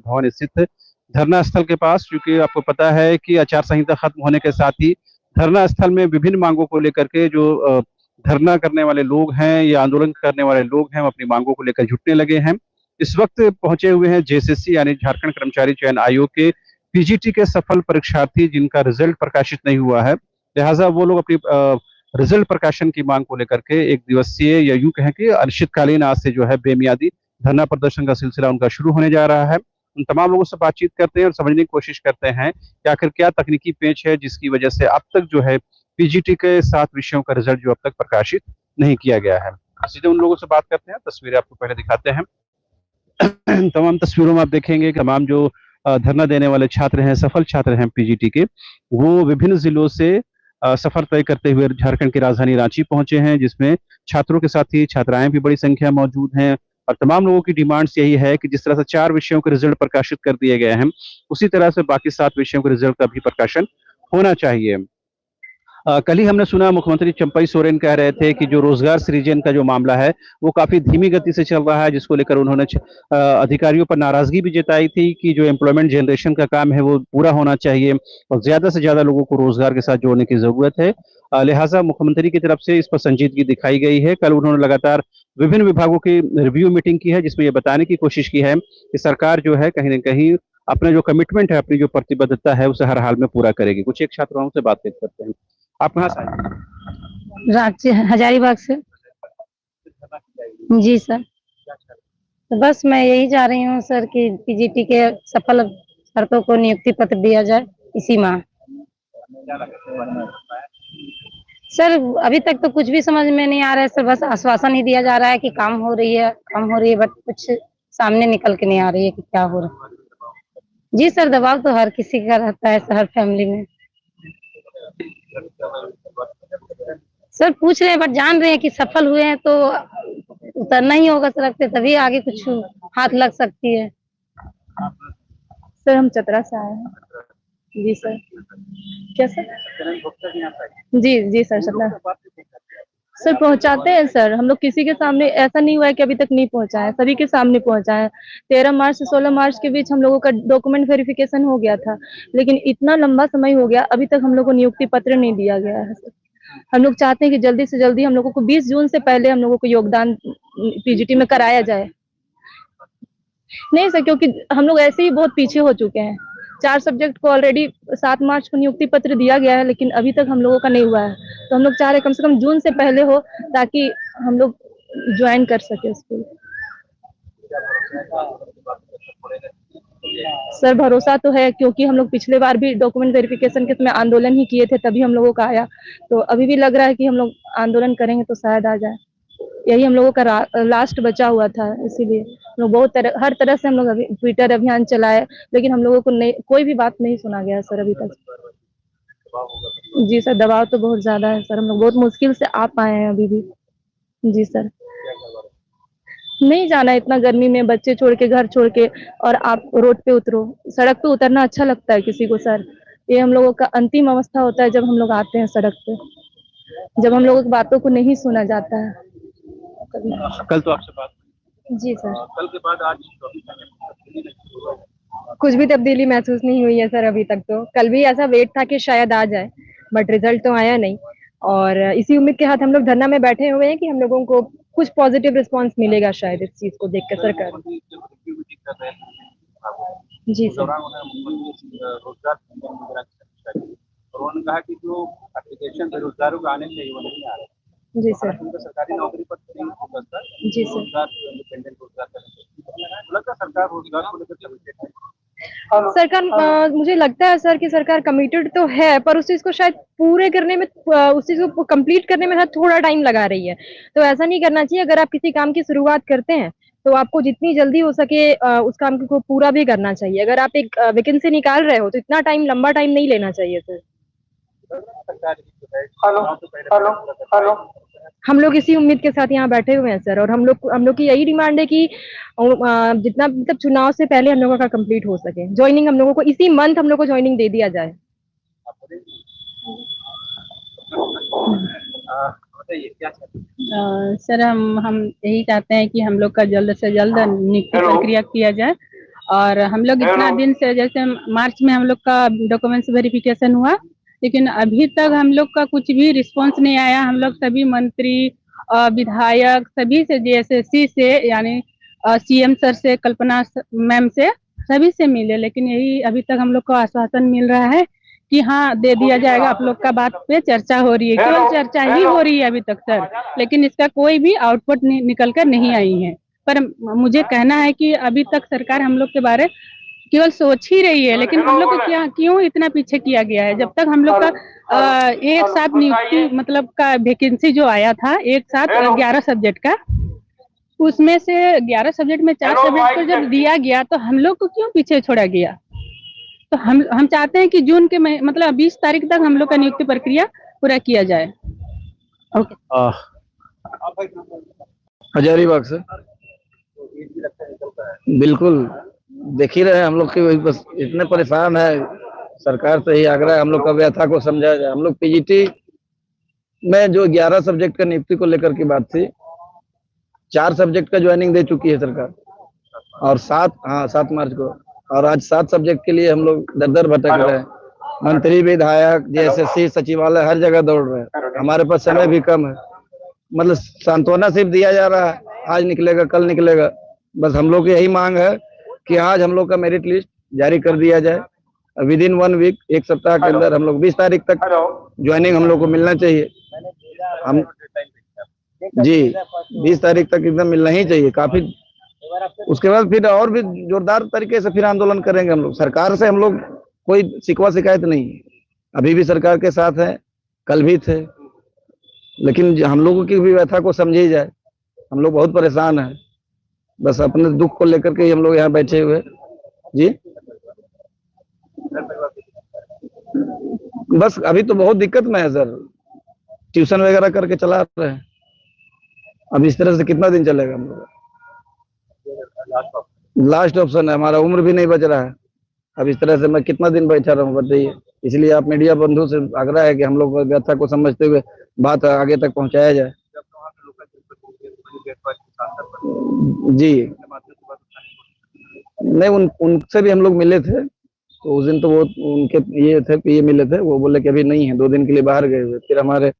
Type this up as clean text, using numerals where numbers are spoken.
भवन स्थित धरना स्थल के पास, क्योंकि आपको पता है कि आचार संहिता खत्म होने के साथ ही धरना स्थल में विभिन्न मांगों को लेकर के जो धरना करने वाले लोग हैं या आंदोलन करने वाले लोग हैं, वो अपनी मांगों को लेकर जुटने लगे हैं। इस वक्त पहुंचे हुए हैं जेसीसी यानी झारखंड कर्मचारी चयन आयोग के पीजीटी के सफल परीक्षार्थी, जिनका रिजल्ट प्रकाशित नहीं हुआ है। लिहाजा वो लोग अपनी रिजल्ट प्रकाशन की मांग को लेकर के एक दिवसीय या यूं कहें कि अनिश्चितकालीन आज से जो है बेमियादी धरना प्रदर्शन का सिलसिला उनका शुरू होने जा रहा है। उन तमाम लोगों से बातचीत करते हैं और समझने की कोशिश करते हैं कि आखिर क्या तकनीकी पेच है जिसकी वजह से अब तक जो है पीजीटी के 7 विषयों का रिजल्ट जो अब तक प्रकाशित नहीं किया गया है। सीधे उन लोगों से बात करते हैं, तस्वीरें आपको पहले दिखाते हैं। तमाम तस्वीरों में आप देखेंगे कि तमाम जो धरना देने वाले छात्र हैं, सफल छात्र हैं पीजीटी के, वो विभिन्न जिलों से सफर तय करते हुए झारखंड की राजधानी रांची पहुंचे हैं, जिसमें छात्रों के साथ ही छात्राएं भी बड़ी संख्या मौजूद हैं। और तमाम लोगों की डिमांड्स यही है कि जिस तरह से 4 विषयों के रिजल्ट प्रकाशित कर दिए गए हैं, उसी तरह से बाकी 7 विषयों के रिजल्ट का भी प्रकाशन होना चाहिए। कल ही हमने सुना मुख्यमंत्री चंपई सोरेन कह रहे थे कि जो रोजगार सृजन का जो मामला है वो काफी धीमी गति से चल रहा है, जिसको लेकर उन्होंने अधिकारियों पर नाराजगी भी जताई थी कि जो एम्प्लॉयमेंट जनरेशन का काम है वो पूरा होना चाहिए और ज्यादा से ज्यादा लोगों को रोजगार के साथ जोड़ने की जरूरत है। लिहाजा मुख्यमंत्री की तरफ से इस पर संजीदगी दिखाई गई है। कल उन्होंने लगातार विभिन्न विभागों की रिव्यू मीटिंग की है, जिसमें ये बताने की कोशिश की है कि सरकार जो है कहीं ना कहीं अपना जो कमिटमेंट है, अपनी जो प्रतिबद्धता है, उसे हर हाल में पूरा करेगी। कुछ एक छात्राओं से बातचीत करते हैं। आप कहाँ से आए? रांची हजारीबाग से। जी सर। तो बस मैं यही चाह रही हूँ सर कि पीजीटी के सफल छात्रों को नियुक्ति पत्र दिया जाए इसी माह। सर अभी तक तो कुछ भी समझ में नहीं आ रहा है सर, बस आश्वासन ही दिया जा रहा है कि काम हो रही है, बट कुछ सामने निकल के नहीं आ रही है कि क्या हो रहा है। जी सर, दबाव तो हर किसी का रहता है, हर फैमिली में। सर पूछ रहे हैं बट जान रहे हैं कि सफल हुए हैं तो उतरना ही होगा सड़क पे, तभी आगे कुछ हाथ लग सकती है। सर हम चतरा से आए हैं। जी सर। क्या सर? जी जी सर, चतरा। सर पहुंचाते हैं सर, हम लोग किसी के सामने ऐसा नहीं हुआ है कि अभी तक नहीं पहुंचा है, सभी के सामने पहुंचा है। 13 मार्च से 16 मार्च के बीच हम लोगों का डॉक्यूमेंट वेरिफिकेशन हो गया था, लेकिन इतना लंबा समय हो गया, अभी तक हम लोग को नियुक्ति पत्र नहीं दिया गया है सर। हम लोग चाहते हैं कि जल्दी से जल्दी हम लोगों को 20 जून से पहले हम लोगों को योगदान पीजीटी में कराया जाए। नहीं सर, क्योंकि हम लोग ऐसे ही बहुत पीछे हो चुके हैं। 4 सब्जेक्ट को ऑलरेडी 7 मार्च को नियुक्ति पत्र दिया गया है, लेकिन अभी तक हम लोगों का नहीं हुआ है। तो हम लोग चाह रहे कम से कम जून से पहले हो, ताकि हम लोग ज्वाइन कर सके स्कूल। सर भरोसा तो है, क्योंकि हम लोग पिछले बार भी डॉक्यूमेंट वेरिफिकेशन के समय आंदोलन ही किए थे, तभी हम लोगों का आया। तो अभी भी लग रहा है कि हम लोग आंदोलन करेंगे तो शायद आ जाए। यही हम लोगों का लास्ट बचा हुआ था, इसीलिए हम लोग हर तरह से हम लोग अभी ट्विटर अभियान चलाए, लेकिन हम लोगों को नहीं, कोई भी बात नहीं सुना गया सर अभी तक। जी सर, दबाव तो बहुत ज्यादा है सर, हम लोग बहुत मुश्किल से आ पाए हैं अभी भी। जी सर, नहीं जाना इतना गर्मी में, बच्चे छोड़ के, घर छोड़ के, और आप रोड पे उतरो। सड़क पे उतरना अच्छा लगता है किसी को सर, ये हम लोगों का अंतिम अवस्था होता है जब हम लोग आते हैं सड़क पे, जब हम लोगों की बातों को नहीं सुना जाता है। कल तो आपसे बात। जी सर। कल के बाद आज कुछ भी तब्दीली महसूस नहीं हुई है सर अभी तक। तो कल भी ऐसा वेट था कि शायद आ जाए, बट रिजल्ट तो आया नहीं, और इसी उम्मीद के साथ हम लोग धरना में बैठे हुए हैं कि हम लोगों को कुछ पॉजिटिव रिस्पांस मिलेगा शायद इस चीज को देखकर सरकार। जी सर। उन्होंने कहा कि जो एप्लीकेशन बेरोजगारों को आने चाहिए वो नहीं आ रहे। जी सर। सरकारी नौकरी पर नहीं फोकस था। जी सर। इंडिपेंडेंट रोजगार सरकार रोजगार को लेकर सरकार, मुझे लगता है सर कि सरकार कमिटेड तो है, पर उस चीज को शायद पूरे करने में, उस चीज को कंप्लीट करने में थोड़ा टाइम लगा रही है। तो ऐसा नहीं करना चाहिए। अगर आप किसी काम की शुरुआत करते हैं तो आपको जितनी जल्दी हो सके उस काम को पूरा भी करना चाहिए। अगर आप एक वैकेंसी निकाल रहे हो तो इतना टाइम, लंबा टाइम नहीं लेना चाहिए सर। हेलो हेलो हेलो, हम लोग इसी उम्मीद के साथ यहाँ बैठे हुए हैं सर, और हम लोग की यही डिमांड है कि जितना मतलब चुनाव से पहले हम लोगों का कंप्लीट हो सके ज्वाइनिंग, हम लोगों को इसी मंथ हम लोग को ज्वाइनिंग दे दिया जाए। सर हम यही चाहते हैं कि हम लोग का जल्द से जल्द नियुक्ति प्रक्रिया किया जाए, और हम लोग इतना दिन से, जैसे मार्च में हम लोग का डॉक्यूमेंट्स वेरिफिकेशन हुआ, लेकिन अभी तक हम लोग का कुछ भी रिस्पांस नहीं आया। हम लोग सभी मंत्री, विधायक, सभी से, जेएसएससी से, यानी सीएम सर से, कल्पना मैम से, सभी से मिले, लेकिन यही अभी तक हम लोग को आश्वासन मिल रहा है कि हाँ दे दिया जाएगा। आप लोग का बात पे चर्चा हो रही है, केवल चर्चा ही हो रही है अभी तक सर, लेकिन इसका कोई भी आउटपुट निकल कर नहीं आई है। पर मुझे कहना है कि अभी तक सरकार हम लोग के बारे केवल सोच ही रही है, लेकिन हम लोग को क्या, क्यों इतना पीछे किया गया है? जब तक हम लोग का एक साथ नियुक्ति मतलब का वैकेंसी जो आया था, एक साथ 11 सब्जेक्ट का, उसमें से 11 सब्जेक्ट में 4 सब्जेक्ट को जब दिया गया तो हम लोग को क्यों पीछे छोड़ा गया? तो हम चाहते हैं कि जून के मतलब 20 तारीख तक हम लोग का नियुक्ति प्रक्रिया पूरा किया जाए। ओके। हजारीबाग से बिल्कुल देख ही रहे हैं हम लोग की, बस इतने परेशान है। सरकार से ही आग्रह है हम लोग का व्यथा को समझा जाए। हम लोग पीजीटी में जो 11 सब्जेक्ट का नियुक्ति को लेकर की बात थी, 4 सब्जेक्ट का ज्वाइनिंग दे चुकी है सरकार, और 7 मार्च को, और आज 7 सब्जेक्ट के लिए हम लोग दर दर भटक रहे हैं। मंत्री, विधायक, जेएसएससी, सचिवालय, हर जगह दौड़ रहे हैं। हमारे पास समय भी कम है, मतलब सांत्वना सिर्फ दिया जा रहा है, आज निकलेगा कल निकलेगा। बस हम लोग की यही मांग है कि आज हम लोग का मेरिट लिस्ट जारी कर दिया जाए। विद इन 1 वीक, एक सप्ताह के अंदर हम लोग 20 तारीख तक ज्वाइनिंग हम लोग को मिलना चाहिए। हम जी 20 तारीख तक एकदम मिलना ही चाहिए काफी। उसके बाद फिर और भी जोरदार तरीके से फिर आंदोलन करेंगे हम लोग। सरकार से हम लोग कोई शिकवा शिकायत नहीं है, अभी भी सरकार के साथ है, कल भी थे, लेकिन हम लोगों की भी व्यथा को समझी जाए। हम लोग बहुत परेशान हैं, बस अपने दुख को लेकर के हम लोग यहाँ बैठे हुए। जी बस अभी तो बहुत दिक्कत में है सर, ट्यूशन वगैरह करके चला रहे हैं। अब इस तरह से कितना दिन चलेगा हम लोग? लास्ट ऑप्शन है, हमारा उम्र भी नहीं बच रहा है। अब इस तरह से मैं कितना दिन बैठा रहूं बताइए। इसलिए आप मीडिया बंधु से आग्रह है कि हम लोग व्यथा को समझते हुए बात आगे तक पहुंचाया जाए। जी नहीं, उनसे भी हम लोग मिले थे, तो उस दिन तो वो उनके ये थे, ये मिले थे, वो बोले कि अभी नहीं है, 2 दिन के लिए बाहर गए हुए। फिर हमारे